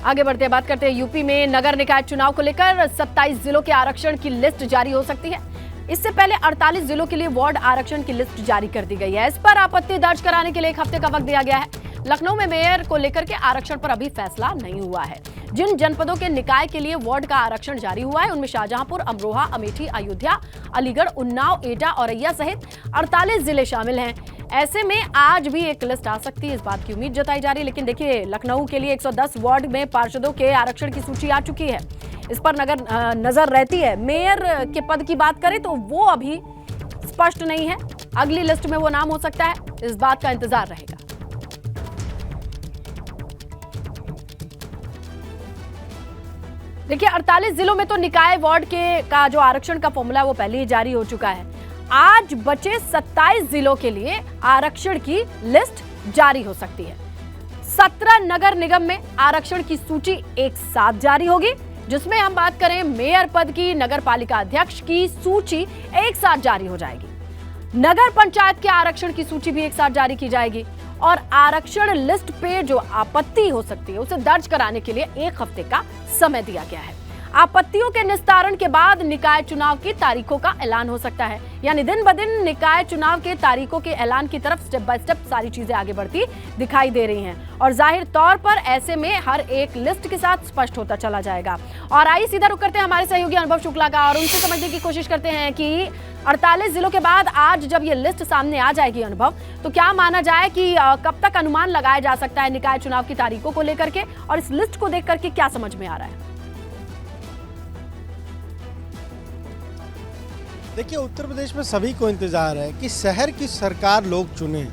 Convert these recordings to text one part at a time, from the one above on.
आगे बढ़ते हैं, बात करते हैं यूपी में नगर निकाय चुनाव को लेकर 27 जिलों के आरक्षण की लिस्ट जारी हो सकती है। इससे पहले 48 जिलों के लिए वार्ड आरक्षण की लिस्ट जारी कर दी गई है। इस पर आपत्ति दर्ज कराने के लिए 1 हफ्ते का वक्त दिया गया है। लखनऊ में मेयर को लेकर के आरक्षण पर अभी फैसला नहीं हुआ है। जिन जनपदों के निकाय के लिए वार्ड का आरक्षण जारी हुआ है उनमें शाहजहांपुर, अमरोहा, अमेठी, अयोध्या, अलीगढ़, उन्नाव, एटा, औरैया सहित 48 जिले शामिल हैं। ऐसे में आज भी एक लिस्ट आ सकती है, इस बात की उम्मीद जताई जा रही है। लेकिन देखिए, लखनऊ के लिए 110 वार्ड में पार्षदों के आरक्षण की सूची आ चुकी है। इस पर नजर रहती है। मेयर के पद की बात करें तो वो अभी स्पष्ट नहीं है। अगली लिस्ट में वो नाम हो सकता है, इस बात का इंतजार रहेगा। देखिए, 48 जिलों में तो निकाय वार्ड का जो आरक्षण का फॉर्मूला है वो पहले ही जारी हो चुका है। आज बचे 27 जिलों के लिए आरक्षण की लिस्ट जारी हो सकती है। 17 नगर निगम में आरक्षण की सूची एक साथ जारी होगी, जिसमें हम बात करें मेयर पद की, नगर पालिका अध्यक्ष की सूची एक साथ जारी हो जाएगी। नगर पंचायत के आरक्षण की सूची भी एक साथ जारी की जाएगी और आरक्षण लिस्ट पे जो आपत्ति हो सकती है उसे दर्ज कराने के लिए 1 हफ्ते का समय दिया गया है। आपत्तियों के निस्तारण के बाद निकाय चुनाव की तारीखों का ऐलान हो सकता है। यानी दिन ब दिन निकाय चुनाव के तारीखों के ऐलान की तरफ स्टेप बाय स्टेप सारी चीजें आगे बढ़ती दिखाई दे रही हैं और जाहिर तौर पर ऐसे में हर एक लिस्ट के साथ स्पष्ट होता चला जाएगा। और आइए सीधा रुक करते हैं हमारे सहयोगी अनुभव शुक्ला का और उनसे समझने की कोशिश करते हैं कि 48 जिलों के बाद आज जब ये लिस्ट सामने आ जाएगी अनुभव, तो क्या माना जाए कि कब तक अनुमान लगाया जा सकता है निकाय चुनाव की तारीखों को लेकर के, और इस लिस्ट को देख करके क्या समझ में आ रहा है? देखिए, उत्तर प्रदेश में सभी को इंतजार है कि शहर की सरकार लोग चुने।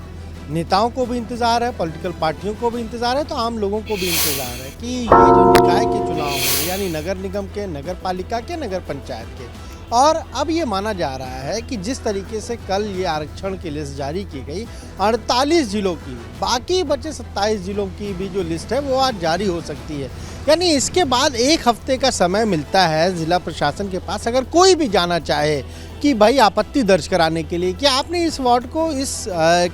नेताओं को भी इंतजार है, पॉलिटिकल पार्टियों को भी इंतजार है, तो आम लोगों को भी इंतजार है कि ये जो निकाय के चुनाव हैं, यानी नगर निगम के, नगर पालिका के, नगर पंचायत के, और अब ये माना जा रहा है कि जिस तरीके से कल ये आरक्षण की लिस्ट जारी की गई 48 जिलों की, बाकी बचे 27 जिलों की भी जो लिस्ट है वो आज जारी हो सकती है। यानी इसके बाद 1 हफ्ते का समय मिलता है जिला प्रशासन के पास, अगर कोई भी जाना चाहे कि भाई आपत्ति दर्ज कराने के लिए कि आपने इस वार्ड को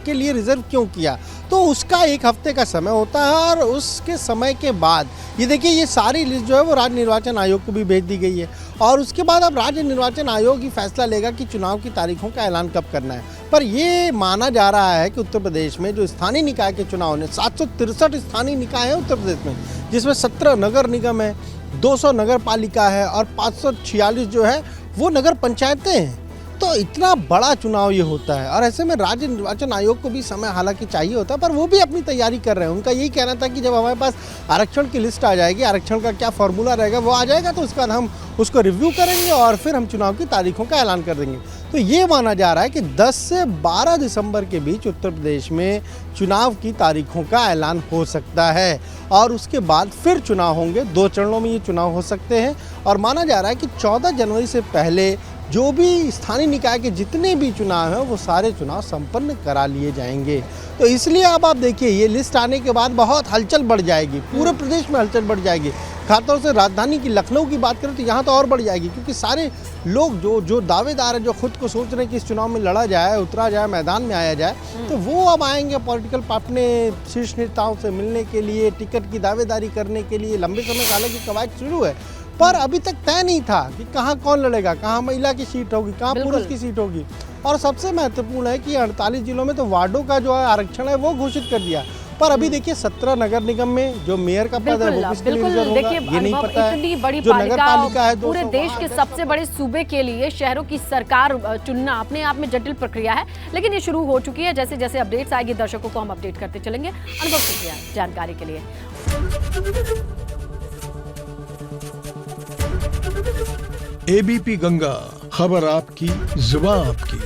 के लिए रिजर्व क्यों किया, तो उसका 1 हफ्ते का समय होता है। और उसके समय के बाद ये देखिए, ये सारी लिस्ट जो है वो राज्य निर्वाचन आयोग को भी भेज दी गई है और उसके बाद अब राज्य निर्वाचन आयोग ही फैसला लेगा कि चुनाव की तारीखों का ऐलान कब करना है। पर ये माना जा रहा है कि उत्तर प्रदेश में जो स्थानीय निकाय के चुनाव ने 763 स्थानीय निकाय है उत्तर प्रदेश में, जिसमें 17 नगर निगम है, 200 नगर पालिका है और 546 जो है वो नगर पंचायतें हैं। तो इतना बड़ा चुनाव ये होता है और ऐसे में राज्य निर्वाचन आयोग को भी समय हालांकि चाहिए होता है, पर वो भी अपनी तैयारी कर रहे हैं। उनका यही कहना था कि जब हमारे पास आरक्षण की लिस्ट आ जाएगी, आरक्षण का क्या फॉर्मूला रहेगा वो आ जाएगा, तो उसके बाद हम उसको रिव्यू करेंगे और फिर हम चुनाव की तारीखों का ऐलान कर देंगे। तो ये माना जा रहा है कि 10 से 12 दिसंबर के बीच उत्तर प्रदेश में चुनाव की तारीखों का ऐलान हो सकता है और उसके बाद फिर चुनाव होंगे। 2 चरणों में ये चुनाव हो सकते हैं और माना जा रहा है कि 14 जनवरी से पहले जो भी स्थानीय निकाय के जितने भी चुनाव हैं वो सारे चुनाव संपन्न करा लिए जाएंगे। तो इसलिए अब आप देखिए, ये लिस्ट आने के बाद बहुत हलचल बढ़ जाएगी, पूरे प्रदेश में हलचल बढ़ जाएगी। खासतौर से राजधानी की लखनऊ की बात करें तो यहाँ तो और बढ़ जाएगी, क्योंकि सारे लोग जो दावेदार हैं, जो खुद को सोच रहे हैं कि इस चुनाव में लड़ा जाए, उतरा जाए, मैदान में आया जाए, तो वो अब आएंगे पॉलिटिकल अपने शीर्ष नेताओं से मिलने के लिए, टिकट की दावेदारी करने के लिए। लंबे समय से हालांकि कवायद शुरू है, पर अभी तक तय नहीं था कि कहाँ कौन लड़ेगा, कहाँ महिला की सीट होगी, कहाँ पुरुष की सीट होगी। और सबसे महत्वपूर्ण है कि 48 जिलों में तो वार्डों का जो आरक्षण है वो घोषित कर दिया, पर अभी देखिए 17 नगर निगम में जो मेयर का पद है वो किसके लिए रिजर्व होगा ये नहीं पता है। इतनी बड़ी जो नगर पालिका है, पूरे देश के सबसे बड़े सूबे के लिए शहरों की सरकार चुनना अपने आप में जटिल प्रक्रिया है, लेकिन ये शुरू हो चुकी है। जैसे जैसे अपडेट्स आएगी दर्शकों को हम अपडेट करते चलेंगे। अनुभव शुक्रिया जानकारी के लिए। एबीपी गंगा, खबर आपकी, जुबान आपकी।